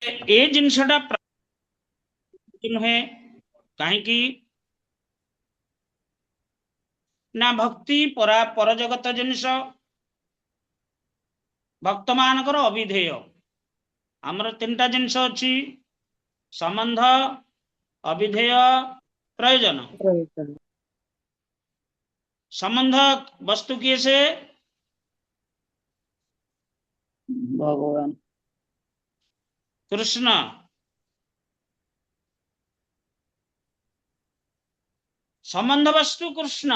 ए जिनसटा नुहे कहीं ना भक्ति परा पर जगत जिनस भक्त मानकर अविधेय आमर तीनटा जिनस अच्छी संबंध अविधेय प्रयोजन संबंध वस्तु किए से भगवान कृष्ण संबंध वस्तु कृष्ण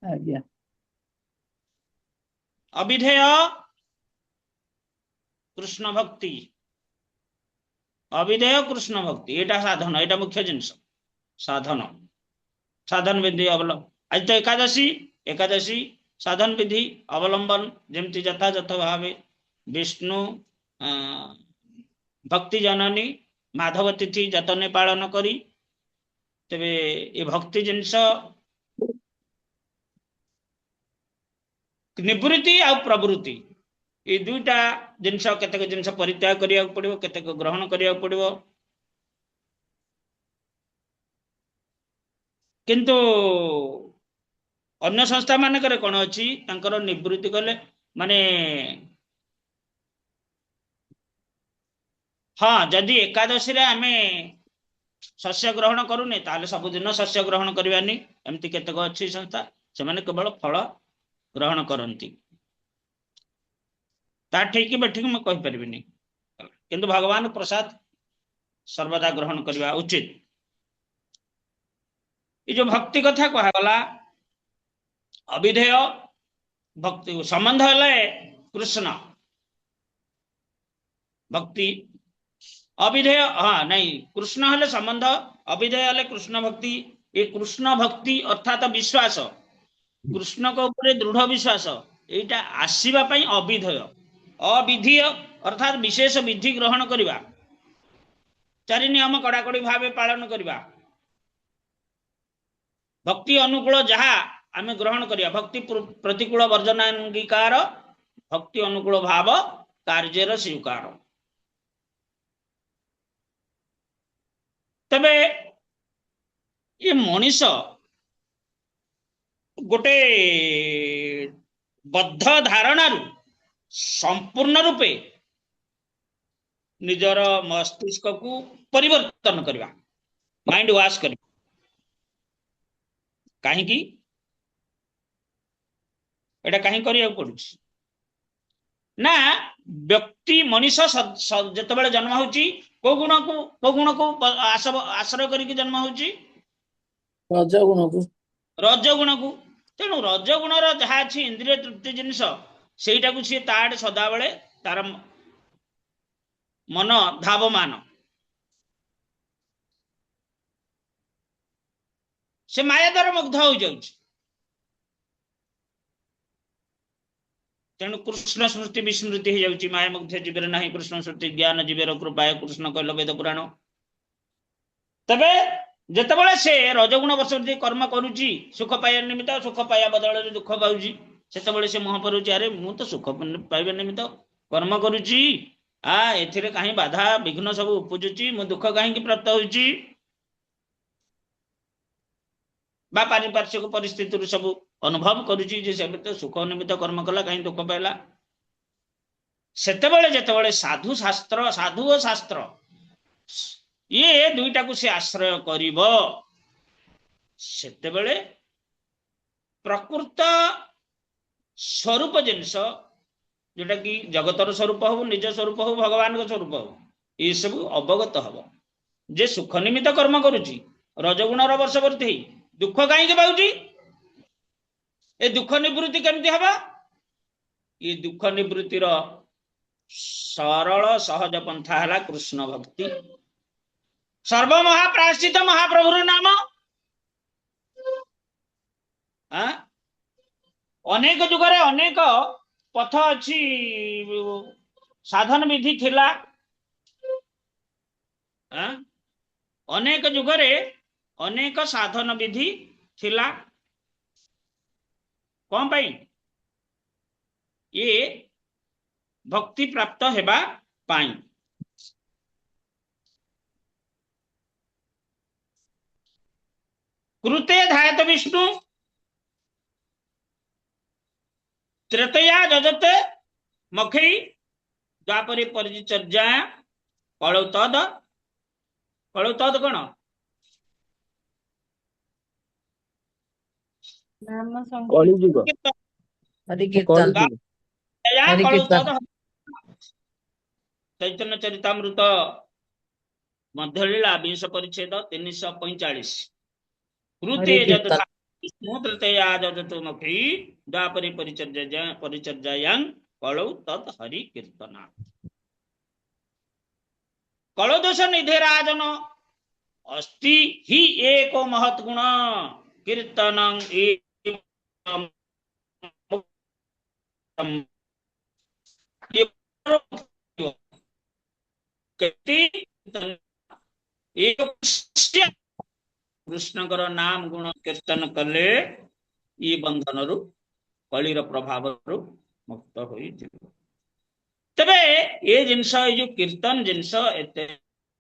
आज्ञा अविधेय कृष्ण भक्ति अविधेय कृष्ण भक्ति एटा साधन एटा मुख्य जिनस साधन साधन विधि अवलंबन आज तो एकादशी एकादशी साधन विधि अवलंबन जमती यथायथ भाव विष्णु भक्ति जननी माधव तिथि जतने पालन करी तेबे ये भक्ति जिनस निवृत्ति आ प्रवृत्ति ये दुईटा जिनस केतेक जिनस परित्याग करिया पड़िबो केतेक ग्रहण करिया पड़िबो किंतु अन्य संस्था मान कौन अच्छी निवृत्ति कले माने हाँ जदि एकादशी रे आमे शस्य ग्रहण करूने ताले सबुदिन शस्य ग्रहण करवानी एमती केतक अच्छी संस्था से माने केवल फल ग्रहण करती ता ठीक बैठिक मैं कहि परिबिनी किंतु भगवान प्रसाद सर्वदा ग्रहण करवा उचित ये जो भक्ति कथा कहगला अविधेय भक्ति संबंध है कृष्ण भक्ति अविधेय हाँ नहीं कृष्ण हेले संबंध अविधेय हेले कृष्ण भक्ति ये कृष्ण भक्ति अर्थात विश्वास कृष्ण को ऊपर दृढ़ विश्वास एटा आसीबा पई अविधेय अविधीय अर्थात विशेष विधि ग्रहण करवा चारि नियम कड़ाकड़ी भाव पालन करवा भक्ति अनुकूल जहा आमे ग्रहण करिया भक्ति प्रतिकूल वर्जनांगीकार भक्ति अनुकूल भाव कार्यर स्वीकार तबे ये मनीष गोटे बद्ध धारणा संपूर्ण रूपे निजर मस्तिष्क को परिवर्तन करवा माइंड वाश करवा कहीं एटा कहीं करिया पड़ुछि ना व्यक्ति मनीष जतबेले जन्म होची को गुण को आश्रय करिक जन्म होची रजगुण को तेणु रजगुण जहाँ अच्छी इंद्रिय तृप्ति जिनस सेटा को सी ताड़ सदा बेले तार मन धावमान से माया द्वारा मुग्ध हो जाउछि तेणु कृष्ण स्मृति विस्मृति हो जाउछि माया मुग्ध जीवर नहीं कृष्ण स्मृति ज्ञान जीवर कृपाय कृष्ण कहल वेद पुराण तबे जेतेबेले से रजगुण वर्ष कर्म करुची सुख पाइबा निमित्त सुख पाइबा बदल दुख पाउची सेतेबेले से मोह परुची अरे मु तो सुख पाइबा निमित्त कर्म करुची एथिरे कहीं बाधा विघ्न सब उपजुची मु दुख कहीं प्राप्त होउची बा पारिपार्श्विक परिस्थिति सब अनुभव करुची जे से तो सुख निमित्त कर्म कला कहीं दुख पाइला सेतेबेले जेतेबेले साधु शास्त्र साधु और शास्त्र ये दुईटा को से आश्रय करिवो सेतेबेले प्रकृत स्वरूप जिनस जोटा कि जगतर स्वरूप हो निज स्वरूप हो भगवान का स्वरूप हो ये सब अवगत हम जे सुख निमित्त कर्म करुची रजगुण वर्षवर्ती दुख कहीं पाउची ए दुख निवृत्ति केमती हवा ये दुख निवृत्तिर सरल सहज पंथा है कृष्ण भक्ति सर्वमहाप्रायश्चित महाप्रभुर नाम अनेक जुगरे अनेक पथ अच्छी साधन विधि थिला अनेक जुगरे अनेक साधन विधि थिला कौन पाई ये भक्ति प्राप्त हेबा पाई कृते ध्यायत विष्णु त्रेतया जजते मखई द्वापरे परिचर्या कलौ तद कौन नाम कली संकीर्तन जुग हरि कली कीर्तन जुग हरि कलौ कीर्तन तद चैतन्य चरितामृत मध्यलीला 20 परिच्छेद 345 कृते हरि जद कीर्तन विष्णु तृतीया जदतु मखी द्वापरे परिचर्यायां कलौ तत् हरि कीर्तना कलौ दोष निधे राजन अस्ति हि एको महत् गुण कीर्तनं एवं कृष्णकर नाम गुण कीर्तन कले ये बंधन रु कलिर प्रभाव रु मुक्त होई जिवो तबे ये जिनस ये जो कीर्तन जिनस एते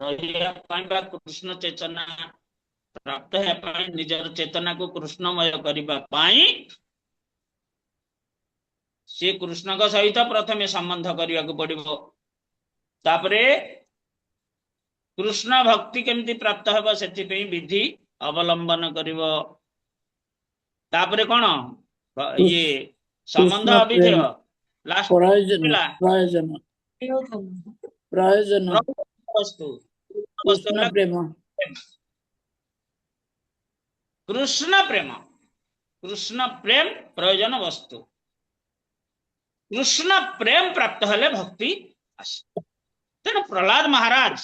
रहिया पाइबा कृष्ण चेतना प्राप्त है पाई निजर चेतना को कृष्णमय करिबा पाई से कृष्ण का सहित प्रथमे संबंध करिया को पड़िबो तापरे कृष्ण भक्ति केमती प्राप्त हेबो सेति पे विधि अवलंबन करिबो तापरे कोन ये संबंध कृष्ण अविधेय प्रेम लास्ट प्रयोजन पिला प्रयोजन प्रयोजन वस्तु वस्तु कृष्ण होला प्रेम कृष्ण प्रेम प्रयोजन वस्तु कृष्ण प्रेम प्राप्त हेले भक्ति आसे तेणु प्रहलाद महाराज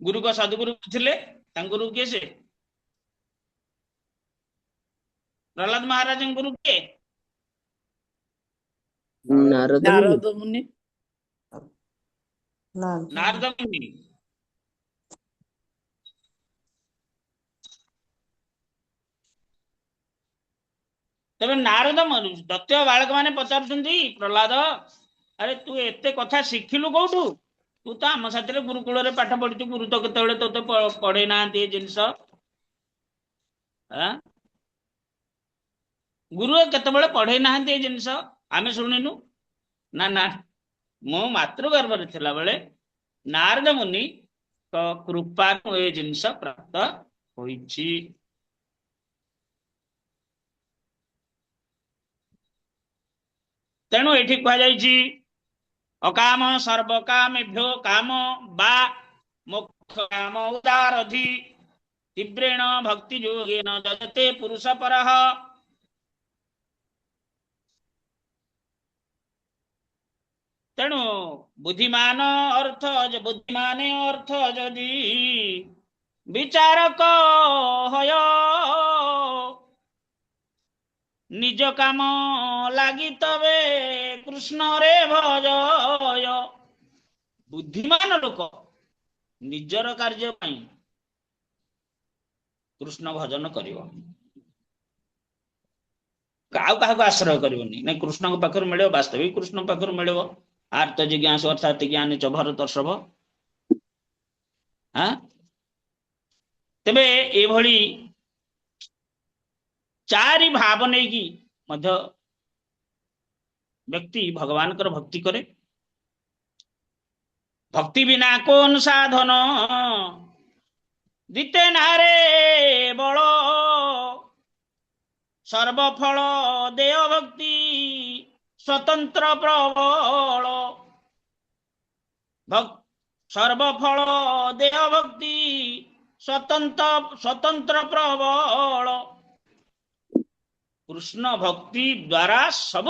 गुरु को सदगुरु थे गुरु किए से प्रहलाद महाराज गुरु किए नारद मुनि नारद मुनि नारद मुनि तबे नारद दत्य बालक माने पचारुछंती प्रहलाद अरे तू एते कथा शिखिलु कोठू तू तो आम साथी गुरुकुल रे पाठ पढ़ी गुरु तो केते तोते पढ़े ना जिनस गुरु केते पढ़े ना जिनस आमे शुणिनु ना ना मो मातृगर्भ रे थिला बेले नारद मुनि कृपा ए जिनस प्राप्त होईछि तेणु एठी कह जाइछि अकाम सर्वकामेभ्यो काम बा मोक्ष काम उदारधि तीव्रेण भक्ति योगेन जजते पुरुष परः तेणु बुद्धिमान अर्थ बुद्धिमाने अर्थ जदि विचारक हय निज काम लागी तबे कृष्ण रे भजय बुद्धिमान लोक निजर कार्य पाई कृष्ण भजन करिवो काहु आश्रय करिवोनी नै कृष्ण को पाखर मिलियो वास्तविक कृष्ण पाखर मिलियो आर्त जिज्ञासु अर्थात ज्ञानी च भरतर्षभ हां तबे ए भली चारि भाव नै की मध्य व्यक्ति भगवान कर भक्ति करे भक्ति बिना कौन साधन दिते नारे बल सर्वफल देय भक्ति स्वतंत्र प्रबल सर्वफल देय भक्ति स्वतंत्र प्रबल कृष्ण भक्ति द्वारा सब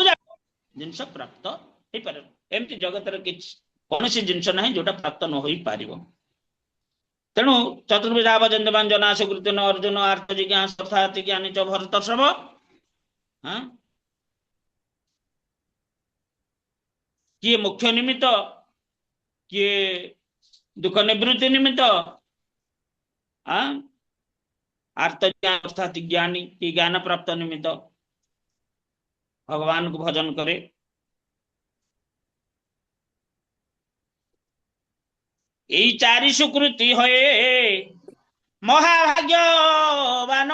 जिनस प्राप्त हो पारे एमती जगत कौन सी जिनस ना जोटा प्राप्त न हो पार तेणु चतुर्विधावजंतमान जनाश कृत्यन अर्जुन आर्थ जिज्ञास अर्थात ज्ञानी च भरतर्षभ किए मुख्य निमित्त किए दुख निवृत्ति निमित्त आर्त ज्ञान अर्थात ज्ञानी की ज्ञान प्राप्त निमित्त भगवान को भजन करे यही चारि सुकृति है ମହାଭାଗ୍ୟବାନ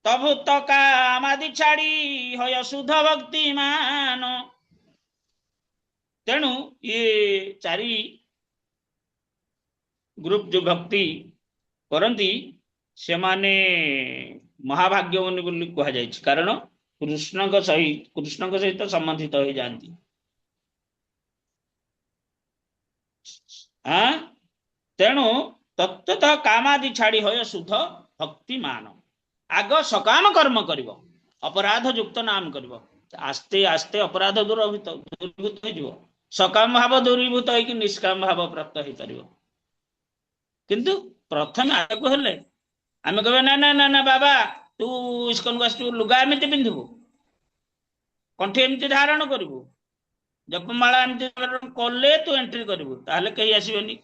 ତଭୁତ କାମାଦି ଛାଡି ହୟ ଶୁଦ୍ଧ ଭକ୍ତି ମାନ। ତେଣୁ ଇଏ ଚାରି ଗ୍ରୁପ ଯୋଉ ଭକ୍ତି କରନ୍ତି ସେମାନେ ମହାଭାଗ୍ୟବାନ ବୋଲି କୁହାଯାଇଛି, କାରଣ କୃଷ୍ଣଙ୍କ ସହିତ ସମ୍ବନ୍ଧିତ ହୋଇଯାଆନ୍ତି। ତେଣୁ ତତ୍ତ୍ୱତଃ କାମାଦି ଛାଡି ହୟ ଶୁଦ୍ଧ ଭକ୍ତି ମାନ। ଆଗ ସକାମ କର୍ମ କରିବ, ଅପରାଧ ଯୁକ୍ତ ନାମ କରିବ, ଆସ୍ତେ ଆସ୍ତେ ଅପରାଧ ଦୂରୀଭୂତ ହେଇଯିବ, ସକାମ ଭାବ ଦୂରୀଭୂତ ହେଇକି ନିଷ୍କାମ ଭାବ ପ୍ରାପ୍ତ ହେଇପାରିବ। କିନ୍ତୁ ପ୍ରଥମେ ଆଗକୁ ହେଲେ ଆମେ କହିବା ନା ନା ନା ନା ବାବା ତୁ ଇସ୍କନକୁ ଆସିଛୁ, ଲୁଗା ଏମିତି ପିନ୍ଧିବୁ, କଣ୍ଠି ଏମିତି ଧାରଣ କରିବୁ, ଜପମାଳା ଏମିତି କଲେ ତୁ ଏଣ୍ଟ୍ରି କରିବୁ, ତାହେଲେ କେହି ଆସିବେନି।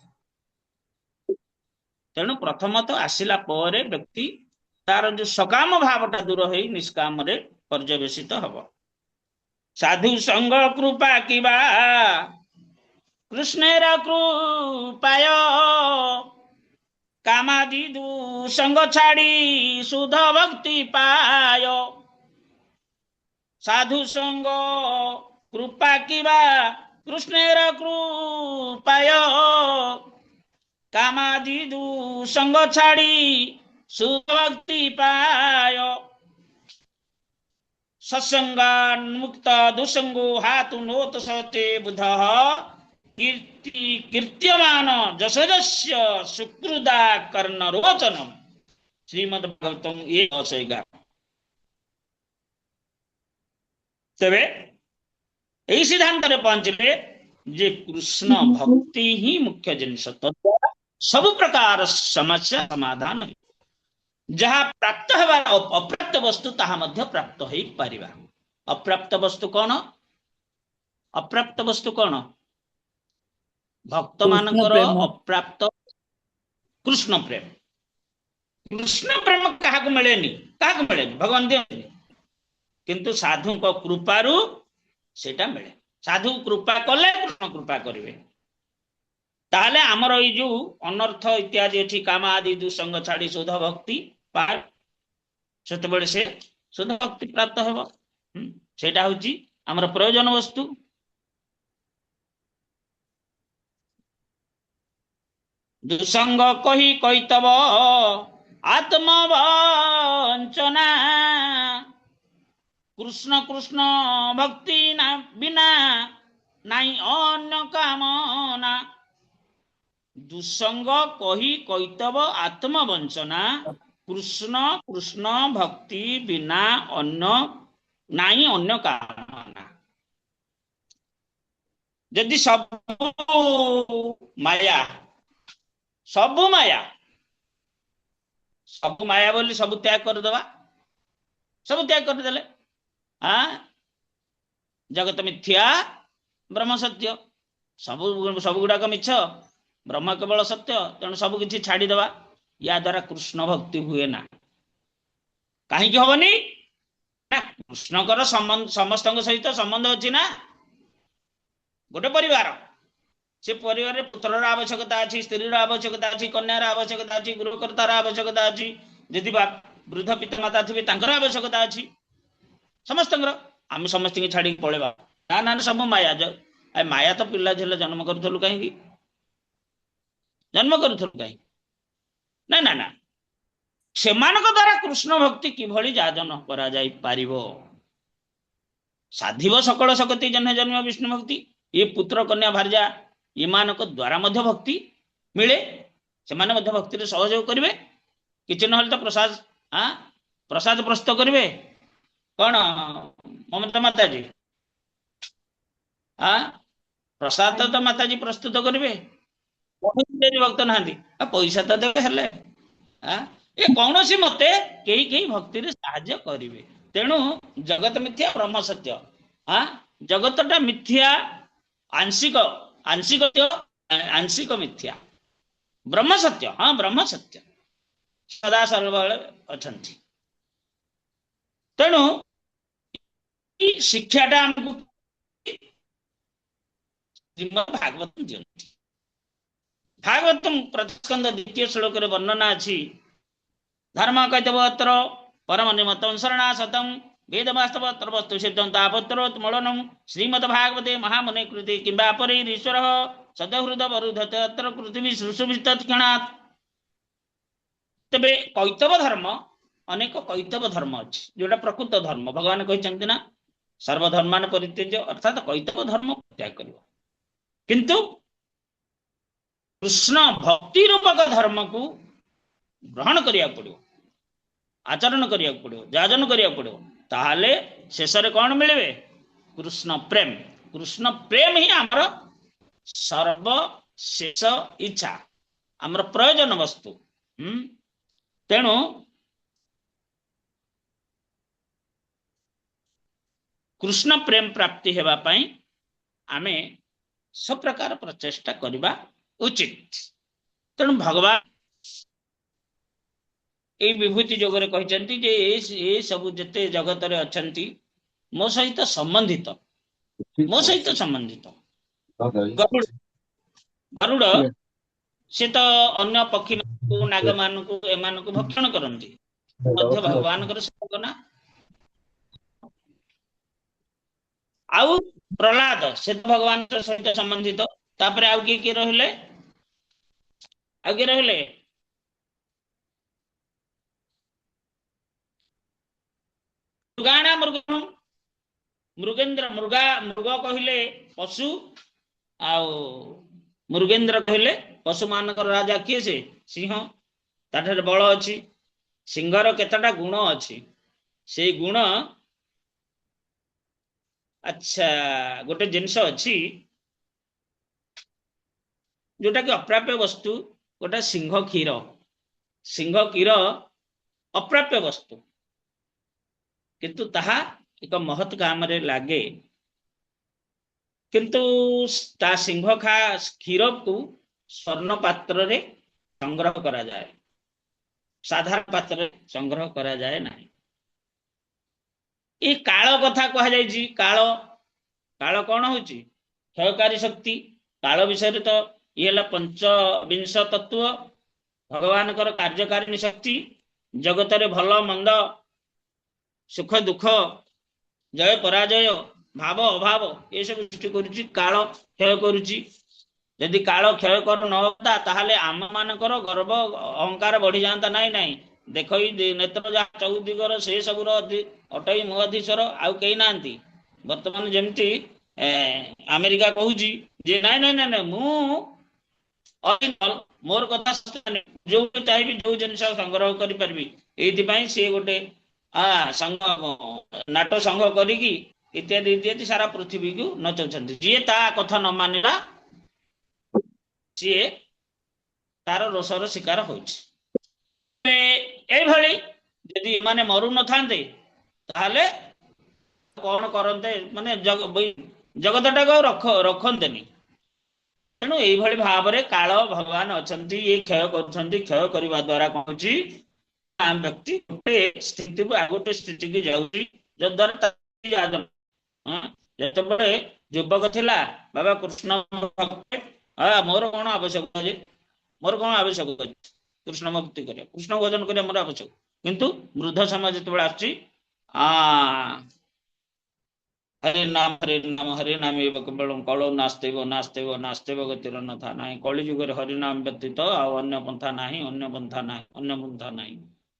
ତେଣୁ ପ୍ରଥମତଃ ଆସିଲା ପରେ ବ୍ୟକ୍ତି ତାର ଯୋଉ ସକାମ ଭାବଟା ଦୂର ହେଇ ନିଷ୍କାମରେ ପର୍ଯ୍ୟବେସିତ ହବ। ସାଧୁ ସଙ୍ଗ କୃପା କିବା କୃଷ୍ଣେର କୃପାୟ କାମାଦି ଦୁସଙ୍ଗ ଛାଡି ଶୁଦ୍ଧ ଭକ୍ତି ପାୟ। ସାଧୁ ସଙ୍ଗ କୃପା କିବା କୃଷ୍ଣେର କୃପାୟ କାମାଦି ଦୁସଙ୍ଗ ଛାଡି ଶୁଦ୍ଧ ଭକ୍ତି ପାୟ। ସତ୍ସଙ୍ଗାନ୍ମୁକ୍ତ ଦୁସଙ୍ଗೋ ହାତୁ ନୋତ ସତେ ବୁଧ କୀର୍ତ୍ୟମାନ ଯଶୋଜସ୍ୟ ସୁକୃଦା କର୍ଣ୍ଣ ରୋଚନମ୍। ଶ୍ରୀମଦ ଭାଗବତମ 1:11। ତେବେ এই ସିଦ୍ଧାନ୍ତରେ ପହଞ୍ଚିଲେ ଯେ କୃଷ୍ଣ ଭକ୍ତି ହିଁ ମୁଖ୍ୟ ଜିନିଷ, ତଦ୍ୱାରା ସବୁ ପ୍ରକାର ସମସ୍ୟା ସମାଧାନ ହେବ। ଯାହା ପ୍ରାପ୍ତ ହେବାର ଅପ୍ରାପ୍ତ ବସ୍ତୁ ତାହା ମଧ୍ୟ ପ୍ରାପ୍ତ ହେଇପାରିବା। ଅପ୍ରାପ୍ତ ବସ୍ତୁ କଣ? ଅପ୍ରାପ୍ତ ବସ୍ତୁ କଣ? ଭକ୍ତ ମାନଙ୍କର ଅପ୍ରାପ୍ତ କୃଷ୍ଣ ପ୍ରେମ। କୃଷ୍ଣ ପ୍ରେମ କାହାକୁ ମିଳେନି? କାହାକୁ ମିଳେନି? ଭଗବାନ ଦିଅନ୍ତି, କିନ୍ତୁ ସାଧୁଙ୍କ କୃପାରୁ ସେଟା ମିଳେ। ସାଧୁ କୃପା କଲେ କୃଷ୍ଣ କୃପା କରିବେ। ତାହେଲେ ଆମର ଏଇ ଯୋଉ ଅନର୍ଥ ଇତ୍ୟାଦି ଅଛି, କାମ ଆଦି ଦୁସଙ୍ଗ ଛାଡି ଶୁଦ୍ଧ ଭକ୍ତି ପାଏ, ସେତେବେଳେ ସେ ଶୁଦ୍ଧ ଭକ୍ତି ପ୍ରାପ୍ତ ହେବ। ସେଇଟା ହଉଛି ଆମର ପ୍ରয়োଜନ ବସ୍ତୁ। ଦୁସଙ୍ଗ କହି କହିତବ ଆତ୍ମବଞ୍ଚନା କୃଷ୍ଣ କୃଷ୍ଣ ଭକ୍ତି ନା ବିନା ନାଇଁ ଅନ୍ୟ କାମନା। ଦୁସଙ୍ଗ କହି କହିତବ ଆତ୍ମବଞ୍ଚନା କୃଷ୍ଣ କୃଷ୍ଣ ଭକ୍ତି ବିନା ଅନ୍ୟ ନାଇଁ ଅନ୍ୟ କାମନା। ଯଦି ସବୁ ମାୟା ବୋଲି ସବୁ ତ୍ୟାଗ କରିଦେବା, ସବୁ ତ୍ୟାଗ କରିଦେଲେ ଜଗତ ମିଥ୍ୟା ବ୍ରହ୍ମ ସତ୍ୟ, ସବୁ ଗୁଡାକ ମିଛ, ବ୍ରହ୍ମ କେବଳ ସତ୍ୟ। ତେଣୁ ସବୁ କିଛି ଛାଡିଦେବା, ୟା ଦ୍ୱାରା କୃଷ୍ଣ ଭକ୍ତି ହୁଏ ନା। କାହିଁକି ହବନି? ନା କୃଷ୍ଣଙ୍କର ସମସ୍ତଙ୍କ ସହିତ ସମ୍ବନ୍ଧ ଅଛି ନା। ଗୋଟେ ପରିବାର, ସେ ପରିବାରରେ ପୁତ୍ରର ଆବଶ୍ୟକତା ଅଛି, ସ୍ତ୍ରୀର ଆବଶ୍ୟକତା ଅଛି, କନ୍ୟାର ଆବଶ୍ୟକତା ଅଛି, ଗୃହକର୍ତ୍ତାର ଆବଶ୍ୟକତା ଅଛି, ଯଦି ବୃଦ୍ଧ ପିତାମାତା ଥିବେ ତାଙ୍କର ଆବଶ୍ୟକତା ଅଛି, ସମସ୍ତଙ୍କର। ଆମେ ସମସ୍ତଙ୍କୁ ଛାଡିକି ପଳେଇବା? ନା ନା ସବୁ ମାୟା। ମାୟା ତ ପିଲା ଝିଲେ ଜନ୍ମ କରୁଥିଲୁ କାହିଁକି? ନା ନା ନା, ସେମାନଙ୍କ ଦ୍ୱାରା କୃଷ୍ଣ ଭକ୍ତି କିଭଳି ଯାଜନ କରାଯାଇ ପାରିବ। ସାଧିବ ସକଳ ଶକତି ଜନ୍ମ ଜନ୍ମ ବିଷ୍ଣୁ ଭକ୍ତି। ଏ ପୁତ୍ର କନ୍ୟା ଭାର୍ଯ୍ୟା ଏମାନଙ୍କ ଦ୍ୱାରା ମଧ୍ୟ ଭକ୍ତି ମିଳେ, ସେମାନେ ମଧ୍ୟ ଭକ୍ତିରେ ସହଯୋଗ କରିବେ। କିଛି ନହେଲେ ତ ପ୍ରସାଦ ପ୍ରସ୍ତୁତ କରିବେ। କଣ ମମତା ମାତାଜୀ? ପ୍ରସାଦ ତ ମାତାଜୀ ପ୍ରସ୍ତୁତ କରିବେ। ଭକ୍ତ ନାହାନ୍ତି, ପଇସା ତ ଦେବେ, ହେଲେ ଏ କୌଣସି ମତେ କେହି କେହି ଭକ୍ତିରେ ସାହାଯ୍ୟ କରିବେ। ତେଣୁ ଜଗତ ମିଥ୍ୟା ବ୍ରହ୍ମ ସତ୍ୟ। ଜଗତଟା ମିଥ୍ୟା, ଆଂଶିକ ମିଥ୍ୟା, ବ୍ରହ୍ମ ସତ୍ୟ। ବ୍ରହ୍ମ ସତ୍ୟ ସଦା ସର୍ବବେଳେ ଅଛନ୍ତି। ତେଣୁ ଶିକ୍ଷାଟା ଆମକୁ ଶ୍ରୀମଦ୍ ଭାଗବତ ଦିଅନ୍ତି। भागवतम प्रतिस्कंद द्वितीय श्लोक वर्णना अच्छी धर्म कैतवत्र परम निमतम शरणाशतम वेदवास्तवत्र वस्तु सिद्धं तापत्रोत्मलनम श्रीमद् भागवते महामुने कृते किंबा परेरीश्वर सदहृद वरुधते अत्र पृथ्वी सुषुभितत्क्षणात्। तेबे कैतव धर्म अनेक कैतव धर्म अच्छी जोटा प्रकृत धर्म भगवान कहते ना सर्वधर्मान परित्यज्य अर्थात कैतव धर्म त्याग कर किंतु कृष्ण भक्ति रूपक धर्म को ग्रहण करिया पड़ो आचरण करिया पड़ो जाजन करिया पड़ो ताहले शेष रे कौन मिलवे कृष्ण प्रेम ही आमर सर्वशेष इच्छा आमर प्रयोजन वस्तु। तेणु कृष्ण प्रेम प्राप्ति हेबा पई आमे सब प्रकार प्रचेष्टा करबा उचित। तेणु भगवान ए विभूति जोगरे कहचंती जे ए सब जते जगत रे अछंती मो सहित संबंधित गरुड़ गरुड़ से तो अन्य पक्षी को नाग मान को एमान को भक्षण करंती मध्य भगवान कर सेवक ना। आउ प्रहलाद से तो भगवान सहित संबंधित तापरे आउ किए रहिले मृगाणा मृगेन्द्र मृग कहले पशु आउ मृगेन्द्र कहले पशु मानकर राजा किए से सिंह ताठर बल अच्छी सिंहर केतटा गुण अच्छी से गुण अच्छा गोटे जिनस अच्छी जोटा कि अप्राप्य वस्तु गोटे सिंह क्षीर अप्राप्य वस्तु किंतु ताहा एक महत काम रे लागे किंतु ता सिंह क्षीर को स्वर्ण पात्र रे संग्रह करा जाए साधारण पात्र रे संग्रह करा जाए नहीं। ये काल कथा कहा जायछि काल कौन होची क्षयकारी शक्ति काल विषय तो ये पंचविंश तत्व भगवान कर कार्यकारिणी शक्ति जगत रे भल मंद सुख दुख जय पराजय भाव अभाव ये सब सृष्टि करुची काल क्षय करुची यदि काल क्षय कर न होता ताहले आम मानकर गर्व अहंकार बढ़ी जाता नहीं देख नेत्र जहाँ चौदिगर से सब अटई मुधीश्वर आउ कई ना बर्तमान जमती अमेरिका कहूँ जे नाई नाई नाई मु मोर कथा जो चाहिए जो जिन संग्रह करी सी गोटे संघ नाटो संघ करी इत्यादि इत्यादि सारा पृथ्वी को नचाउछन्ति जी ता कथा न मानिला सी तार रोषर शिकार होइछि। यदि माने मरु न थांते ताहले कौन करते माने जगतटा को रखंतेनी। तेणु यही भाव में काल भगवान अछंती ये क्षय करछंती क्षय करबा द्वारा कौन होछि व्यक्ति गोटे स्थिति गोटे स्थिति की जाउछि जद्वारा जतबे युवक थिला बाबा कृष्ण भक्त मोर कौन आवश्यक कृष्ण भक्ति करे कृष्ण भजन करे मोर आवश्यक किंतु वृद्ध समय जिते आछि हरे नाम हरे नाम केवल कल नास्तेव नास्तेव नास्तेव गतिर नथा ना कली जुग हरि नाम व्यतीत अन्य पंथा ना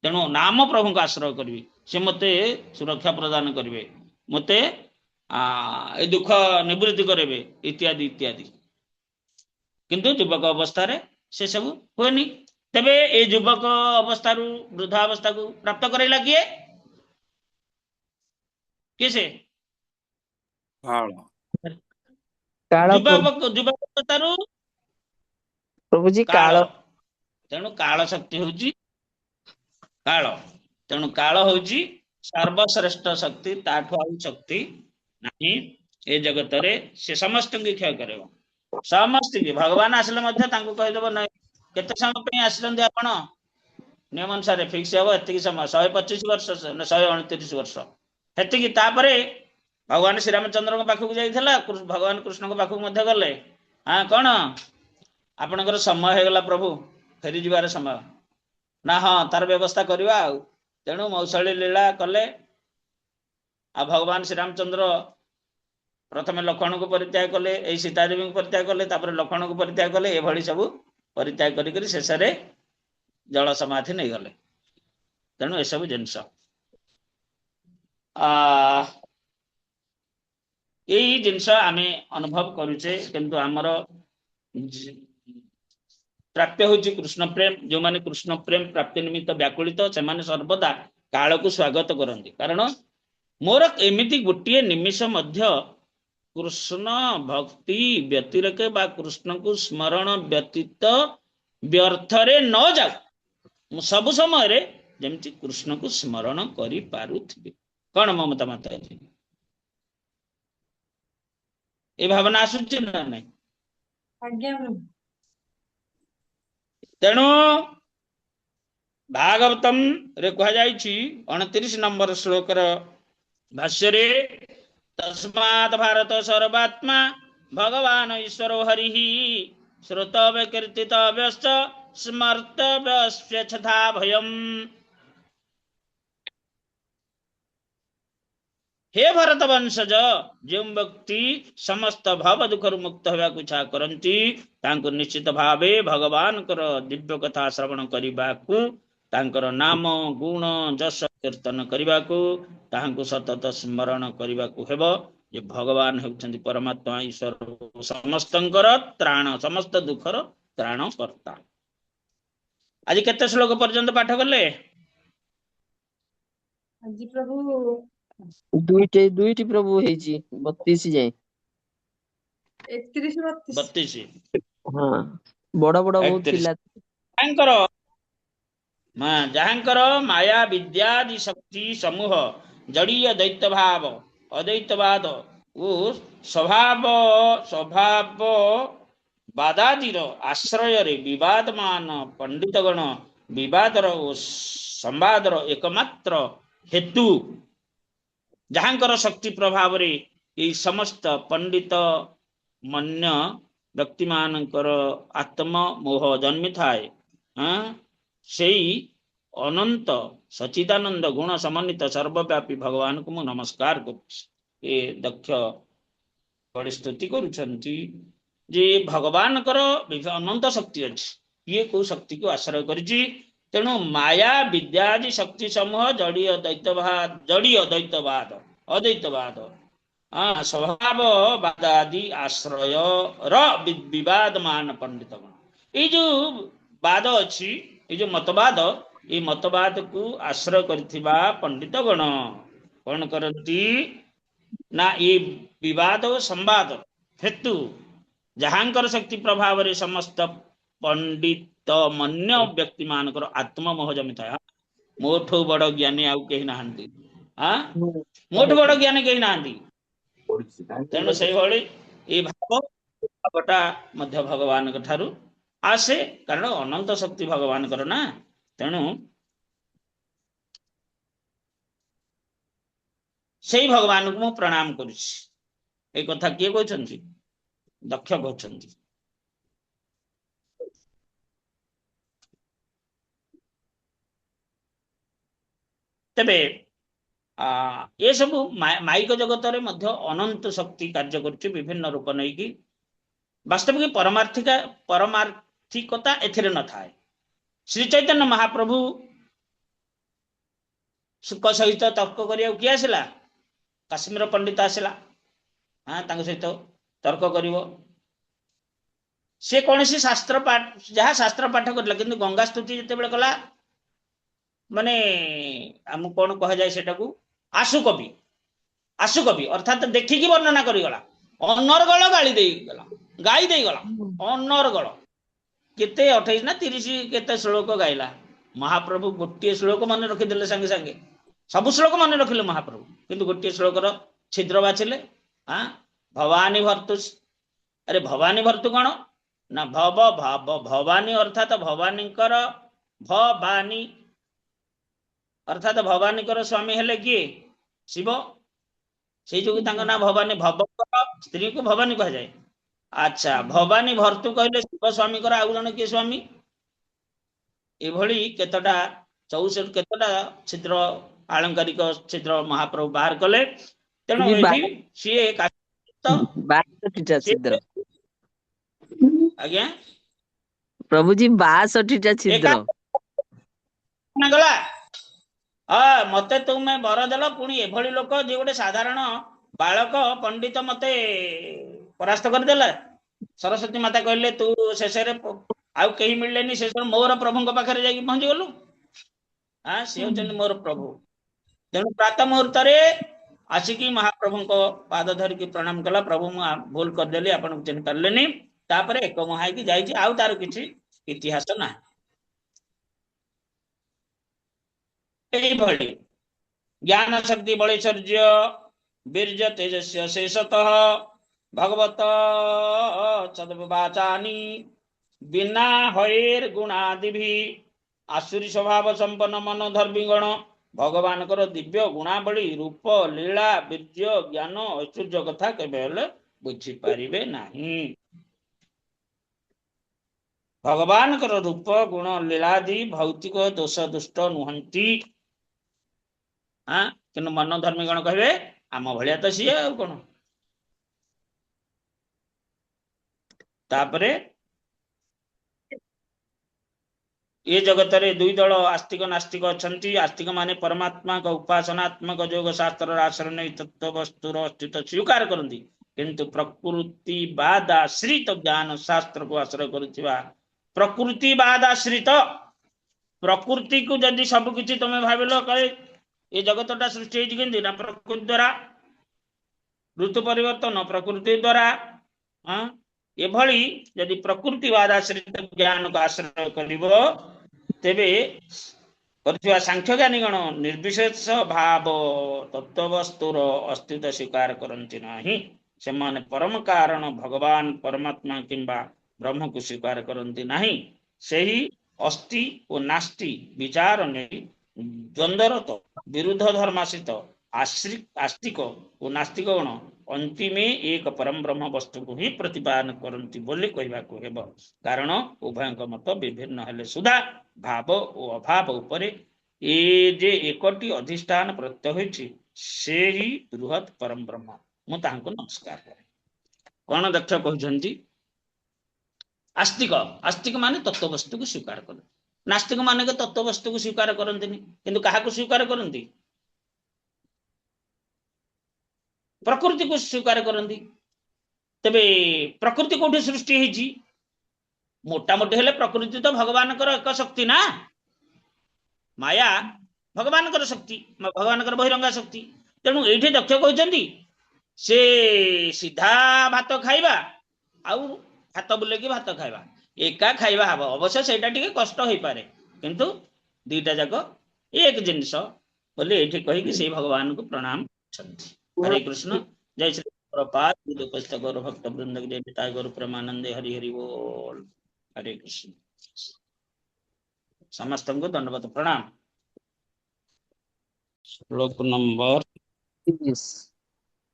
तेणु नाम प्रभु को आश्रय करी से मते सुरक्षा प्रदान करेंगे मते ए दुख निवृत्ति करेंगे इत्यादि इत्यादि किंतु युवक अवस्था से सब हुएनी। तेबे ए युवक अवस्था वृद्धावस्था को प्राप्त करेला किए किसे प्रभु जी काल तेणु काल शक्ति होची काल तेणु काल होची सर्वश्रेष्ठ शक्ति ताठु आउ शक्ति नहीं ए जगत रे से समस्त की क्षय करेगा समस्त की भगवान आसले मध्य तांको कह देबो नै केते समय पे आसलंदी आपण नियम अनुसार फिक्स हो एति समय 125 वर्ष 129 वर्ष हेति की तापरे भगवान श्री रामचंद्र को पाखु जाइथिला भगवान कृष्ण को पाखु मध्य गले हां कोन ଆପଣଙ୍କର ସମୟ ହେଇଗଲା ପ୍ରଭୁ, ଫେରି ଯିବାର ସମୟ। ନା ହଁ, ତାର ବ୍ୟବସ୍ଥା କରିବା ଆଉ। ତେଣୁ ମୌସଳୀ ଲୀଳା କଲେ। ଆଉ ଭଗବାନ ଶ୍ରୀରାମଚନ୍ଦ୍ର ପ୍ରଥମେ ଲକ୍ଷ୍ମଣକୁ ପରିତ୍ୟାଗ କଲେ, ଏଇ ସୀତାଦେବୀଙ୍କୁ ପରିତ୍ୟାଗ କଲେ, ତାପରେ ଲକ୍ଷ୍ମଣକୁ ପରିତ୍ୟାଗ କଲେ, ଏଭଳି ସବୁ ପରିତ୍ୟାଗ କରିକରି ଶେଷରେ ଜଳ ସମାଧି ନେଇଗଲେ। ତେଣୁ ଏସବୁ ଜିନିଷ ଏଇ ଜିନିଷ ଆମେ ଅନୁଭବ କରୁଛେ, କିନ୍ତୁ ଆମର ପ୍ରାପ୍ୟ ହେଉଛି କୃଷ୍ଣ ପ୍ରେମ। ଯେଉଁମାନେ କୃଷ୍ଣ ପ୍ରେମ ପ୍ରାପ୍ତି ନିମିତ୍ତ ବ୍ୟାକୁଳିତ, ସେମାନେ ସର୍ବଦା କାଳକୁ ସ୍ୱାଗତ କରନ୍ତି। କାରଣ ମୋର ଏମିତି ଗୋଟିଏ ନିମିଷ ମଧ୍ୟ କୃଷ୍ଣ ଭକ୍ତି ବ୍ୟତିରେକ ବା କୃଷ୍ଣଙ୍କୁ ସ୍ମରଣ ବ୍ୟତୀତ ବ୍ୟର୍ଥରେ ନ ଯାଉ, ମୁଁ ସବୁ ସମୟରେ ଯେମିତି କୃଷ୍ଣକୁ ସ୍ମରଣ କରିପାରୁଥିବି। କଣ ମୋ ମତାମତ ଅଛି? ଏ ଭାବନା ଆସୁଛି ନା ନାଇଁ? ଆଜ୍ଞା। ତେଣୁ ଭାଗବତମ ରେ କୁହାଯାଇଛି 29 ନମ୍ବର ଶ୍ଲୋକର ଭାଷ୍ୟରେ, ତସ୍ମାତ୍ ଭାରତ ସର୍ବାତ୍ମା ଭଗବାନ ଈଶ୍ୱର ହରିଃ ଶ୍ରୁତବ୍ୟ କୀର୍ତ୍ତିତବ୍ୟଶ୍ଚ ସ୍ମର୍ତ୍ତବ୍ୟଶ୍ଚ ଭୟମ୍। ହେ ଭରତ ବଂଶଜ, ଯେଉଁ ବ୍ୟକ୍ତି ସମସ୍ତ ଭାବ ଦୁଃଖରୁ ମୁକ୍ତ ହେବାକୁ ଇଚ୍ଛା କରନ୍ତି, ତାଙ୍କୁ ନିଶ୍ଚିତ ଭାବେ ଭଗବାନଙ୍କର ଦିବ୍ୟ କଥା ଶ୍ରବଣ କରିବାକୁ, ତାଙ୍କର ନାମ ଗୁଣ ଯଶ କୀର୍ତ୍ତନ କରିବାକୁ, ତାହାଙ୍କୁ ସତତ ସ୍ମରଣ କରିବାକୁ ହେବ ଯେ ଭଗବାନ ହେଉଛନ୍ତି ପରମାତ୍ମା ଈଶ୍ୱର, ସମସ୍ତଙ୍କର ତ୍ରାଣ, ସମସ୍ତ ଦୁଃଖର ତ୍ରାଣ କର୍ତ୍ତା। ଆଜି କେତେ ଶ୍ଲୋକ ପର୍ଯ୍ୟନ୍ତ ପାଠ କଲେ? ଆଜି ପ୍ରଭୁ ଦୁଇଟି ପ୍ରଭୁ ହେଇଛି, 32 ଯାଏ। 31 32। 32। ହଁ, ବଡ ବଡ ବହୁତ 31। ଥିଲା। ଯାହାଙ୍କର ମାୟା ବିଦ୍ୟାଦି ଶକ୍ତି ସମୂହ ଜଡୀୟ ଦୈତ୍ୟ ଭାବ ଅଦୈତ୍ୟବାଦ ଓ ସ୍ୱଭାବ ବାଦାଦିର ଆଶ୍ରୟରେ ବିବାଦମାନ ପଣ୍ଡିତଗଣ ବିବାଦର ଓ ସମ୍ବାଦର ଏକମାତ୍ର ହେତୁ, ଯାହାଙ୍କର ଶକ୍ତି ପ୍ରଭାବରେ ଏହି ସମସ୍ତ ପଣ୍ଡିତ ମନ୍ୟ ବ୍ୟକ୍ତିମାନଙ୍କର ଆତ୍ମ ମୋହ ଜନ୍ମିଥାଏ, ସେଇ ଅନନ୍ତ ସଚିଦାନନ୍ଦ ଗୁଣ ସମନ୍ୱିତ ସର୍ବବ୍ୟାପୀ ଭଗବାନଙ୍କୁ ମୁଁ ନମସ୍କାର କରୁଛି। ଏ ଦକ୍ଷ ବଡି ସ୍ତୁତି କରୁଛନ୍ତି ଯେ ଭଗବାନଙ୍କର ଅନନ୍ତ ଶକ୍ତି ଅଛି, ଇଏ କୋଉ ଶକ୍ତିକୁ ଆଶ୍ରୟ କରିଛି? ତେଣୁ ମାୟା ବିଦ୍ୟାଦି ଶକ୍ତି ସମୂହ ଜଡୀୟ ଦ୍ୱୈତବାଦ ଅଦ୍ୱୈତବାଦ ସ୍ୱଭାବ ବାଦାଦି ଆଶ୍ରୟର ବିବାଦମାନ ପଣ୍ଡିତଗଣ, ଏଇ ଯୋଉ ବାଦ ଅଛି, ଏଇ ଯୋଉ ମତବାଦ, ଏଇ ମତବାଦକୁ ଆଶ୍ରୟ କରିଥିବା ପଣ୍ଡିତଗଣ କଣ କରନ୍ତି ନା ଏ ବିବାଦ ଓ ସମ୍ବାଦ ହେତୁ ଯାହାଙ୍କର ଶକ୍ତି ପ୍ରଭାବରେ ସମସ୍ତ ପଣ୍ଡିତ ମନ୍ୟ ବ୍ୟକ୍ତି ମାନଙ୍କର ଆତ୍ମମୋହ ଜମିଥାଏ। ମୋଠୁ ବଡ ଜ୍ଞାନୀ ଆଉ କେହି ନାହାନ୍ତି, ମୋଠୁ ବଡ ଜ୍ଞାନୀ କେହି ନାହାନ୍ତି। ତେଣୁ ସେଇଭଳି ଏଇ ଭାବଟା ମଧ୍ୟ ଭଗବାନଙ୍କ ଠାରୁ ଆସେ, କାରଣ ଅନନ୍ତ ଶକ୍ତି ଭଗବାନଙ୍କର ନା। ତେଣୁ ସେଇ ଭଗବାନଙ୍କୁ ମୁଁ ପ୍ରଣାମ କରୁଛି। এই କଥା କିଏ କହୁଛନ୍ତି? ଦକ୍ଷ କହୁଛନ୍ତି। ତେବେ ଏସବୁ ମାଇକ ଜଗତରେ ମଧ୍ୟ ଅନନ୍ତ ଶକ୍ତି କାର୍ଯ୍ୟ କରୁଛି ବିଭିନ୍ନ ରୂପ ନେଇକି। ବାସ୍ତବିକ ପରମାର୍ଥିକତା ଏଥିରେ ନଥାଏ। ଶ୍ରୀ ଚୈତନ୍ୟ ମହାପ୍ରଭୁ ସୁଖ ସହିତ ତର୍କ କରିବାକୁ କିଏ ଆସିଲା? କାଶ୍ମୀର ପଣ୍ଡିତ ଆସିଲା, ତାଙ୍କ ସହିତ ତର୍କ କରିବ। ସେ କୌଣସି ଶାସ୍ତ୍ର ଯାହା ଶାସ୍ତ୍ର ପାଠ କରିଲା, କିନ୍ତୁ ଗଙ୍ଗା ସ୍ତୁତି ଯେତେବେଳେ କଲା, ମାନେ ଆମକୁ କଣ କୁହାଯାଏ ସେଟାକୁ? ଆଶୁକବି ଅର୍ଥାତ ଦେଖିକି ବର୍ଣ୍ଣନା କରିଗଲା, ଅନର୍ଗଳ ଗାଳି ଦେଇଗଲା, ଗାଇ ଦେଇଗଲା ଅନର୍ଗଳ। କେତେ 28 ନା 30 କେତେ ଶ୍ଲୋକ ଗାଇଲା। ମହାପ୍ରଭୁ ଗୋଟିଏ ଶ୍ଲୋକ ମନେ ରଖିଦେଲେ ସାଙ୍ଗେ ସାଙ୍ଗେ, ସବୁ ଶ୍ଲୋକ ମନେ ରଖିଲେ ମହାପ୍ରଭୁ, କିନ୍ତୁ ଗୋଟିଏ ଶ୍ଲୋକର ଛିଦ୍ର ବାଛିଲେ। ଭବାନୀ ଭର୍ତ୍ତୁ, ଆରେ ଭବାନୀ ଭର୍ତ୍ତୁ କଣ ନା ଭବାନୀ ଅର୍ଥାତ ଭବାନୀଙ୍କର, ଭବାନୀ ଅର୍ଥାତ ଭବାନୀଙ୍କର ସ୍ୱାମୀ ହେଲେ କିଏ? ଶିବ। ସେଇ ଯୋଗୁଁ ତାଙ୍କ ନାଁ ଭବାନୀ, ଭବଙ୍କର ସ୍ତ୍ରୀକୁ ଭବାନୀ କୁହାଯାଏ। ଆଚ୍ଛା ଭବାନୀ ଭର୍ତ୍ତୁ କହିଲେ ଶିବ ସ୍ୱାମୀଙ୍କର ଆଉ ଜଣେ କିଏ ସ୍ୱାମୀ? ଏଭଳି କେତେଟା କେତେଟା ଛିଦ୍ର ଆଳଙ୍କାରିକ ଛିଦ୍ର ମହାପ୍ରଭୁ ବାହାର କଲେ। ତେଣୁ ପ୍ରଭୁଜୀ ଏଠି ସିଏ କାଶୀତ 62ଟା ଛିଦ୍ର। ଆଜ୍ଞା ପ୍ରଭୁଜୀ 62ଟା ଏକା ଛିଦ୍ର। ଗଲା। ହଁ ମତେ ତୁମେ ବର ଦେଲ, ପୁଣି ଏଭଳି ଲୋକ ଯେ ଗୋଟେ ସାଧାରଣ ବାଳକ ପଣ୍ଡିତ ମତେ ପରାସ୍ତ କରିଦେଲା। ସରସ୍ୱତୀ ମାତା କହିଲେ ତୁ ଶେଷରେ ଆଉ କେହି ମିଳିଲେନି, ଶେଷରେ ମୋର ପ୍ରଭୁଙ୍କ ପାଖରେ ଯାଇକି ପହଞ୍ଚିଗଲୁ। ସେ ହଉଛନ୍ତି ମୋର ପ୍ରଭୁ। ତେଣୁ ପ୍ରାତ ମୁହୂର୍ତ୍ତରେ ଆସିକି ମହାପ୍ରଭୁଙ୍କ ପାଦ ଧରିକି ପ୍ରଣାମ କଲା, ପ୍ରଭୁ ମୁଁ ଭୁଲ କରିଦେଲି, ଆପଣଙ୍କୁ ଚିହ୍ନି ପାରିଲେନି। ତାପରେ ଏକ ମୁହାଁ ହେଇକି ଯାଇଛି, ଆଉ ତାର କିଛି ଇତିହାସ ନାହିଁ। ଏଇଭଳି ଜ୍ଞାନ ଶକ୍ତି ବଳୈଶ୍ୱର୍ଯ୍ୟ ବୀର୍ଯ୍ୟ ତେଜସ୍ୟ ଶେଷତଃ ଭଗବତ ଚଦବାଚାନି ବିନା ହୈର ଗୁଣାଦିଭି ଆସୁରୀ ସ୍ୱଭାବ ସମ୍ପନ୍ନ ମନୋଧର୍ମୀ ଗଣ ଭଗବାନଙ୍କର ଦିବ୍ୟ ଗୁଣାବଳୀ ରୂପ ଲୀଳା ବୀର୍ଯ୍ୟ ଜ୍ଞାନ ଐଶ୍ୱର୍ଯ୍ୟ କଥା କେବେ ହେଲେ ବୁଝିପାରିବେ ନାହିଁ। ଭଗବାନଙ୍କର ରୂପ ଗୁଣ ଲୀଳାଦି ଭୌତିକ ଦୋଷ ଦୁଷ୍ଟ ନୁହନ୍ତି। କିନ୍ତୁ ମନୋଧର୍ମୀ ଗଣ କହିବେ ଆମ ଭଳିଆ ତ ସିଏ ଆଉ କଣ। ତାପରେ ଏ ଜଗତରେ ଦୁଇ ଦଳ ଆସ୍ତିକ ନାସ୍ତିକ ଅଛନ୍ତି। ଆସ୍ତିକ ମାନେ ପରମାତ୍ମାଙ୍କ ଉପାସନାତ୍ମକ ଯୋଗ ଶାସ୍ତ୍ରର ଆଶ୍ରୟ ନେଇ ତତ୍ତ୍ୱ ବସ୍ତୁର ଅସ୍ତିତ୍ୱ ସ୍ୱୀକାର କରନ୍ତି, କିନ୍ତୁ ପ୍ରକୃତିବାଦ ଆଶ୍ରିତ ଜ୍ଞାନ ଶାସ୍ତ୍ରକୁ ଆଶ୍ରୟ କରୁଥିବା ପ୍ରକୃତିବାଦ ଆଶ୍ରିତ, ପ୍ରକୃତିକୁ ଯଦି ସବୁ କିଛି ତମେ ଭାବିଲ କହେ ଏ ଜଗତଟା ସୃଷ୍ଟି ହେଇଛି କେମିତି ନା ପ୍ରକୃତି ଦ୍ୱାରା, ଋତୁ ପରିବର୍ତ୍ତନ ପ୍ରକୃତି ଦ୍ୱାରା। ଏଭଳି ଯଦି ପ୍ରକୃତିବାଦ ଆଶ୍ରିତ ଜ୍ଞାନକୁ ଆଶ୍ରୟ କରିବ, ତେବେ କରୁଥିବା ସାଂଖ୍ୟଜ୍ଞାନୀ ଗଣ ନିର୍ବିଶେଷ ଭାବ ତତ୍ତ୍ୱବସ୍ତୁର ଅସ୍ତିତ୍ୱ ସ୍ୱୀକାର କରନ୍ତି ନାହିଁ। ସେମାନେ ପରମ କାରଣ ଭଗବାନ ପରମାତ୍ମା କିମ୍ବା ବ୍ରହ୍ମକୁ ସ୍ୱୀକାର କରନ୍ତି ନାହିଁ। ସେହି ଅସ୍ତି ଓ ନାସ୍ତି ବିଚାର ନେଇ ଦ୍ୱନ୍ଦ୍ୱରତ ବିରୁଦ୍ଧ ଧର୍ମାଶ୍ରିତ ଆସ୍ତିକ ଓ ନାସ୍ତିକ ଗଣ ଅନ୍ତିମେ ଏକ ପରମ ବ୍ରହ୍ମ ବସ୍ତୁକୁ ହିଁ ପ୍ରତିପାଦନ କରନ୍ତି ବୋଲି କହିବାକୁ ହେବ। କାରଣ ଉଭୟଙ୍କ ମତ ବିଭିନ୍ନ ହେଲେ ସୁଦ୍ଧା ଭାବ ଓ ଅଭାବ ଉପରେ ଏ ଯେ ଏକଟି ଅଧିଷ୍ଠାନ ପ୍ରତ୍ୟୟ ହୋଇଛି, ସେହି ବୃହତ ପରମ ବ୍ରହ୍ମ। ମୁଁ ତାହାଙ୍କୁ ନମସ୍କାର କରେ। କଣ ଦକ୍ଷ କହୁଛନ୍ତି? ଆସ୍ତିକ ମାନେ ତତ୍ତ୍ୱବସ୍ତୁକୁ ସ୍ୱୀକାର କରନ୍ତି। ନାସ୍ତିକ ମାନେ ତତ୍ତ୍ୱବସ୍ତୁକୁ ସ୍ୱୀକାର କରନ୍ତିନି, କିନ୍ତୁ କାହାକୁ ସ୍ୱୀକାର କରନ୍ତି? ପ୍ରକୃତିକୁ ସ୍ୱୀକାର କରନ୍ତି। ତେବେ ପ୍ରକୃତି କୋଉଠି ସୃଷ୍ଟି ହେଇଛି? ମୋଟାମୋଟି ହେଲେ ପ୍ରକୃତି ତ ଭଗବାନଙ୍କର ଏକ ଶକ୍ତି ନା। ମାୟା ଭଗବାନଙ୍କର ଶକ୍ତି, ଭଗବାନଙ୍କର ବହିରଙ୍ଗା ଶକ୍ତି। ତେଣୁ ଏଇଠି ଦକ୍ଷ କହୁଛନ୍ତି ସେ ସିଧା ଭାତ ଖାଇବା ଆଉ ହାତ ବୁଲେଇକି ଭାତ ଖାଇବା ଏକା ଖାଇବା ହବ। ଅବଶ୍ୟ ସେଇଟା ଟିକେ କଷ୍ଟ ହେଇପାରେ, କିନ୍ତୁ ଦିଟା ଯାକ ଏକ ଜିନିଷ ବୋଲି ଏଇଠି କହିକି ସେଇ ଭଗବାନଙ୍କୁ ପ୍ରଣାମ କରୁଛନ୍ତି। ହରେ କୃଷ୍ଣ। ଜୟ ଶ୍ରୀ ପ୍ରପାତ ଉପସ୍ଥିତ ଗୌର ଭକ୍ତ ବୃନ୍ଦ ଜୟ ପିତା ଗୌର ପ୍ରେମାନନ୍ଦେ। ହରି ହରି ବୋଲ। ହରେ କୃଷ୍ଣ। ସମସ୍ତଙ୍କୁ ଦଣ୍ଡବତ ପ୍ରଣାମ। ଶ୍ଲୋକ ନମ୍ବର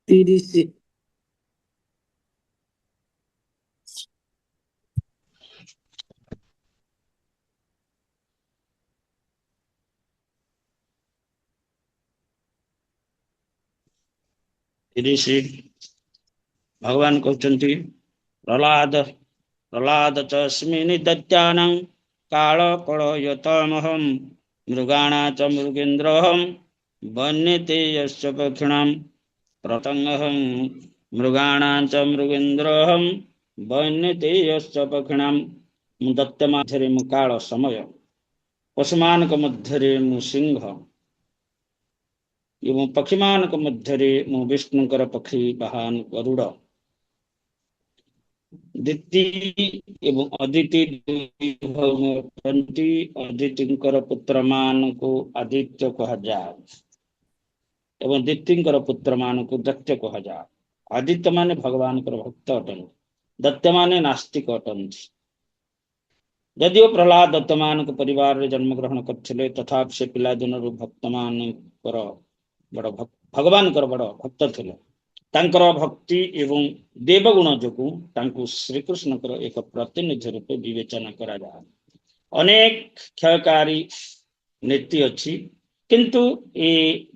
30। ଭଗବାନ କହୁଛନ୍ତି ପ୍ରହ୍ଲାଦ ଚସ୍ମିନି ଦୈତ୍ୟାନାଂ କାଳ କଳୟତମହଂ ମୃଗାଣା ଚ ମୃଗେନ୍ଦ୍ରହଂ ବନ୍ୟତେ ୟସ୍ୟ ପକ୍ଷିଣାମ୍ ପ୍ରତଙ୍ଗହଂ ମୃଗାଣା ଚ ମୃଗେନ୍ଦ୍ରହଂ ବନ୍ୟତେ ୟସ୍ୟ ପକ୍ଷିଣାମ୍। ମୁଁ ଦତ୍ତ ମଧ୍ୟରେ ମୁଁ କାଳ ସମୟ, ପଶୁମାନଙ୍କ ମଧ୍ୟରେ ମୁଁ ସିଂହ ଏବଂ ପକ୍ଷୀମାନଙ୍କ ମଧ୍ୟରେ ମୁଁ ବିଷ୍ଣୁଙ୍କର ପକ୍ଷୀ ବାହନ ଗରୁଡ଼। ଦିତି ଏବଂ ଅଦିତି ଦୁଇ ଭଉଣୀ ଅଟନ୍ତି। ଅଦିତିଙ୍କର ପୁତ୍ର ମାନଙ୍କୁ ଆଦିତ୍ୟ କୁହାଯାଏ ଏବଂ ଦିତିଙ୍କର ପୁତ୍ର ମାନଙ୍କୁ ଦୈତ୍ୟ କୁହାଯାଏ। ଆଦିତ୍ୟ ମାନେ ଭଗବାନଙ୍କର ଭକ୍ତ ଅଟନ୍ତି, ଦୈତ୍ୟ ମାନେ ନାସ୍ତିକ ଅଟନ୍ତି। ଯଦିଓ ପ୍ରହ୍ଲାଦ ଦତ୍ତ ମାନଙ୍କ ପରିବାରରେ ଜନ୍ମଗ୍ରହଣ କରିଥିଲେ, ତଥାପି ସେ ପିଲାଦିନରୁ ଭକ୍ତ ମାନଙ୍କର ଭଗବାନଙ୍କର ବଡ ଭକ୍ତ ଥିଲେ। ତାଙ୍କର ଭକ୍ତି ଏବଂ ଦେବଗୁଣ ଯୋଗୁଁ ତାଙ୍କୁ ଶ୍ରୀକୃଷ୍ଣଙ୍କର ଏକ ପ୍ରତିନିଧି ରୂପେ ବିବେଚନା କରାଯାଏ। ଅନେକ କ୍ଷୟକାରୀ ନୀତି ଅଛି, କିନ୍ତୁ ଏ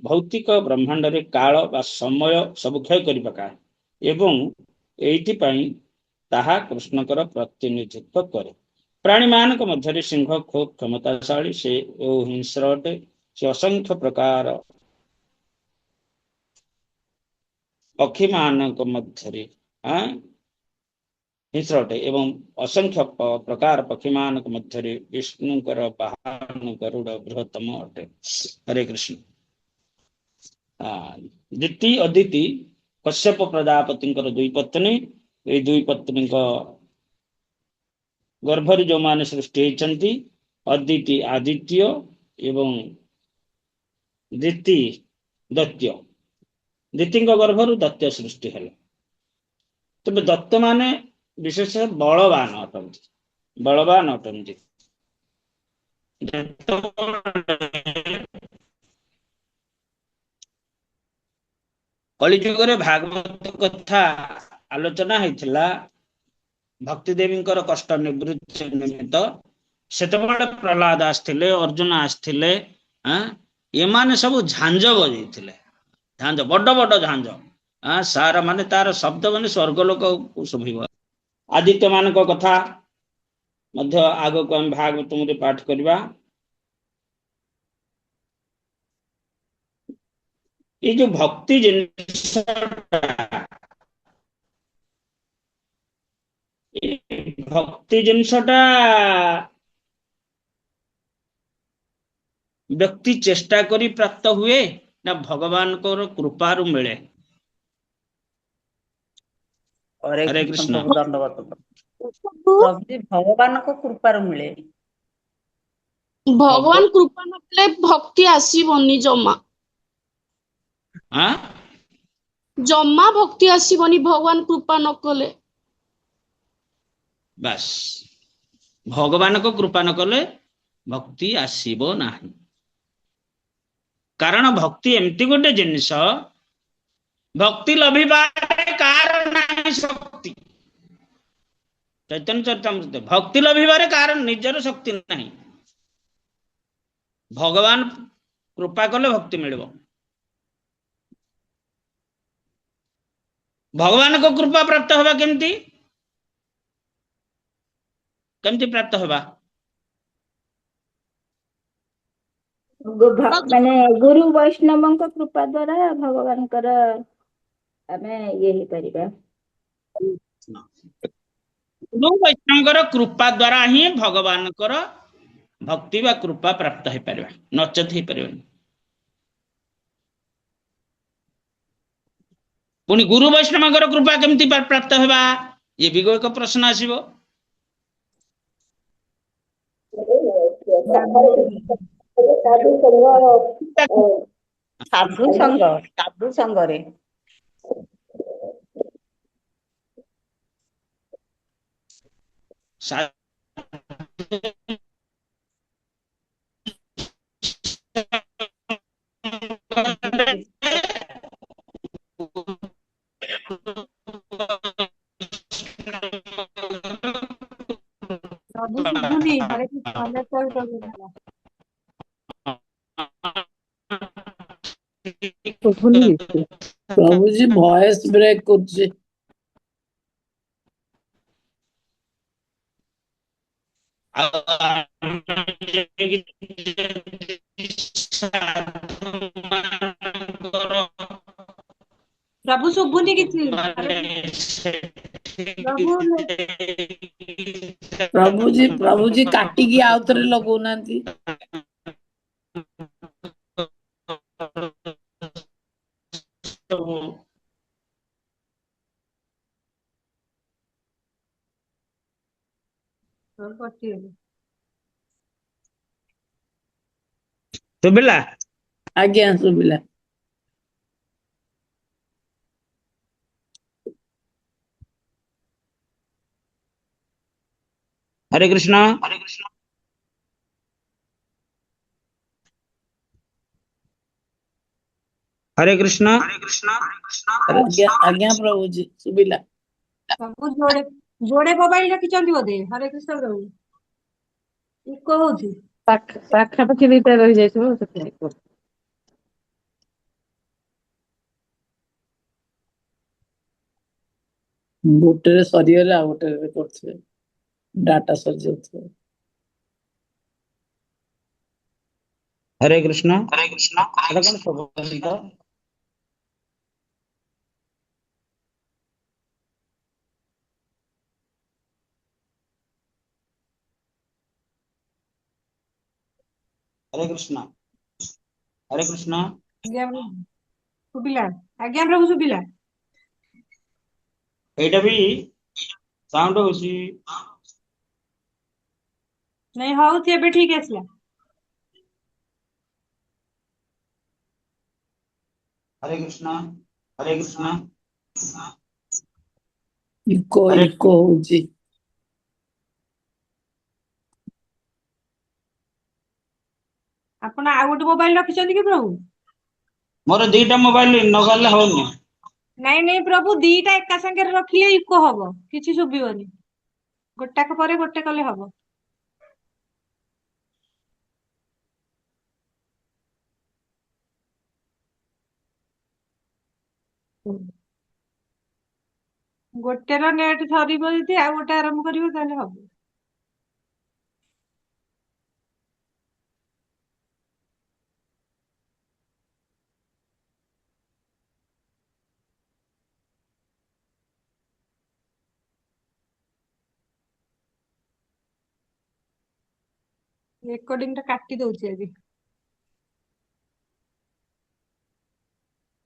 ଭୌତିକ ବ୍ରହ୍ମାଣ୍ଡରେ କାଳ ବା ସମୟ ସବୁ କ୍ଷୟ କରି ପକାଏ ଏବଂ ଏଇଥିପାଇଁ ତାହା କୃଷ୍ଣଙ୍କର ପ୍ରତିନିଧିତ୍ୱ କରେ। ପ୍ରାଣୀମାନଙ୍କ ମଧ୍ୟରେ ସିଂହ ଖୁବ୍ କ୍ଷମତାଶାଳୀ, ସେ ଓ ହିଂସ୍ର ଅଟେ। ସେ ଅସଂଖ୍ୟ ପ୍ରକାର ପକ୍ଷୀମାନଙ୍କ ମଧ୍ୟରେ ହିଂସ୍ର ଅଟେ ଏବଂ ଅସଂଖ୍ୟ ପ୍ରକାର ପକ୍ଷୀମାନଙ୍କ ମଧ୍ୟରେ ବିଷ୍ଣୁଙ୍କର ବାହନ ଗରୁଡ଼ ବୃହତ୍ତମ ଅଟେ। ହରେ କୃଷ୍ଣ। ଦିତି ଅଦିତି କଶ୍ୟପ ପ୍ରଜାପତିଙ୍କର ଦୁଇ ପତ୍ନୀ। ଏଇ ଦୁଇ ପତ୍ନୀଙ୍କ ଗର୍ଭରୁ ଯୋଉମାନେ ସୃଷ୍ଟି ହେଇଛନ୍ତି, ଅଦିତି ଆଦିତ୍ୟ ଏବଂ ଦିତି ଦୈତ୍ୟ। ଦିତିଙ୍କ ଗର୍ଭରୁ ଦୈତ୍ୟ ସୃଷ୍ଟି ହେଲେ। ତେବେ ଦୈତ୍ୟ ମାନେ ବିଶେଷ ବଳବାନ ଅଟନ୍ତି, ବଳବାନ ଅଟନ୍ତି। କଳିଯୁଗରେ ଭାଗବତ କଥା ଆଲୋଚନା ହେଇଥିଲା ଭକ୍ତି ଦେବୀଙ୍କର କଷ୍ଟ ନିବୃତ୍ତି ନିମିତ୍ତ। ସେତେବେଳେ ପ୍ରହ୍ଲାଦ ଆସିଥିଲେ, ଅର୍ଜୁନ ଆସିଥିଲେ। ଏମାନେ ସବୁ ଝାଞ୍ଜ ବଜେଇଥିଲେ, ଝାଞ୍ଜ, ବଡ ବଡ ଝାଞ୍ଜ। ସାର ମାନେ ତାର ଶବ୍ଦ ମାନେ ସ୍ୱର୍ଗଲୋକକୁ ଶୁଭିବ। ଆଦିତ୍ୟ ମାନଙ୍କ କଥା ମଧ୍ୟ ଆଗକୁ ଆମେ ଭାଗବତରେ ପାଠ କରିବା। ଏଇ ଯୋଉ ଭକ୍ତି ଜିନିଷଟା, ଭକ୍ତି ଜିନିଷଟା ବ୍ୟକ୍ତି ଚେଷ୍ଟା କରି ପ୍ରାପ୍ତ ହୁଏ ନା ଭଗବାନଙ୍କର କୃପାରୁ ମିଳେ? ହରେ କୃଷ୍ଣ। ଦଣ୍ଡବତ ଭଗବାନଙ୍କ କୃପାରୁ ମିଳେ। ଭଗବାନ କୃପା ନକଲେ ଭକ୍ତି ଆସିବନି ଜମା। ଜମା ଭକ୍ତି ଆସିବନି ଭଗବାନ କୃପା ନ କଲେ। ବାସ୍, ଭଗବାନଙ୍କ କୃପା ନ କଲେ ଭକ୍ତି ଆସିବ ନାହିଁ। କାରଣ ଭକ୍ତି ଏମିତି ଗୋଟେ ଜିନିଷ, ଭକ୍ତି ଲଭିବାରେ କାହାର ନାହିଁ ଶକ୍ତି। ଚୈତନ୍ୟ ଚରିତାମୃତ, ଭକ୍ତି ଲଭିବାରେ କାହାର ନିଜର ଶକ୍ତି ନାହିଁ। ଭଗବାନ କୃପା କଲେ ଭକ୍ତି ମିଳିବ। ଭଗବାନଙ୍କ କୃପା ପ୍ରାପ୍ତ ହେବା କେମିତି? କେମିତି ପ୍ରାପ୍ତ ହେବା? ମାନେ ଗୁରୁ ବୈଷ୍ଣବଙ୍କ କୃପା ଦ୍ଵାରା ଭଗବାନଙ୍କର ଆମେ ଇଏ ହେଇପାରିବା। ଗୁରୁ ବୈଷ୍ଣବଙ୍କର କୃପା ଦ୍ଵାରା ହିଁ ଭଗବାନଙ୍କର ଭକ୍ତି ବା କୃପା ପ୍ରାପ୍ତ ହେଇପାରିବା, ନଚେତ ହେଇପାରିବନି। ପୁଣି ଗୁରୁ ବୈଷ୍ଣବଙ୍କର କୃପା କେମିତି ପ୍ରାପ୍ତ ହେବା, ଇଏ ବି ଏକ ପ୍ରଶ୍ନ ଆସିବ। ସାଧୁ ସଙ୍ଗରେ। ପ୍ରଭୁଜୀ ଭଏସ ବ୍ରେକ୍ କରୁଛି। ପ୍ରଭୁ ଶୁଭୁନି କିଛି। ପ୍ରଭୁଜୀ କାଟିକି ଆଉଥରେ ଲଗଉନାହାନ୍ତି। ଶୁଭିଲା? ଆଜ୍ଞା ଶୁଭିଲା। ହରେ କୃଷ୍ଣ। हरे कृष्ण ଆଜ୍ଞା ପ୍ରଭୁଜୀ ଶୁଭିଲା। ପ୍ରଭୁ ଯୋଡେ ଯୋଡେ ମୋବାଇଲ ରଖିଛନ୍ତି ବୋଧେ। ହରେ କୃଷ୍ଣ ପ୍ରଭୁ। ଇକୋ ହଉଛି। ପାଖାପାଖି ଦିଟା ରହିଯାଇଥିବ ସେଥିପାଇଁ। ଗୋଟେରେ ସରିଗଲେ ଆଉ ଗୋଟେରେ କରୁଥିବେ, ଡାଟା ସରିଯାଉଥିବ। हरे कृष्ण ଏଟା କଣ ଶୁଭୁନି ତ? हरे कृष्ण ଆଜ୍ଞା ପ୍ରଭୁ। ଶୁଭିଲା। ଆଜ୍ଞା ପ୍ରଭୁ ଶୁଭିଲା। ଏଇଟା ବି ସାଉଣ୍ଡ ହଉଛି। ନାଇଁ ହଉଛି ଏବେ ଠିକ ଆସିଲା। हरे कृष्ण ଇକୋ ହରେ ଇକୋ ହଉଛି। ଆପଣ ଆଉ ଗୋଟେ ମୋବାଇଲ ରଖିଛନ୍ତି କି ପ୍ରଭୁ? ମୋର ଦିଟା ମୋବାଇଲ ନଗଲେ ହଉନି। ନାଇଁ ନାଇଁ ପ୍ରଭୁ ଦିଟା ଏକା ସାଙ୍ଗରେ ରଖିଲେ ଇକୋ ହବ, କିଛି ଶୁଭିବନି। ଗୋଟାକ ପରେ ଗୋଟେ କଲେ ହବ। ଗୋଟେର ନେଟ୍ ସରିବ ଯଦି ଆଉ ଗୋଟେ ଆରମ୍ଭ କରିବ ତାହେଲେ ହବ। ରେକର୍ଡିଂ ଟା କାଟି ଦଉଛି ଆଜି।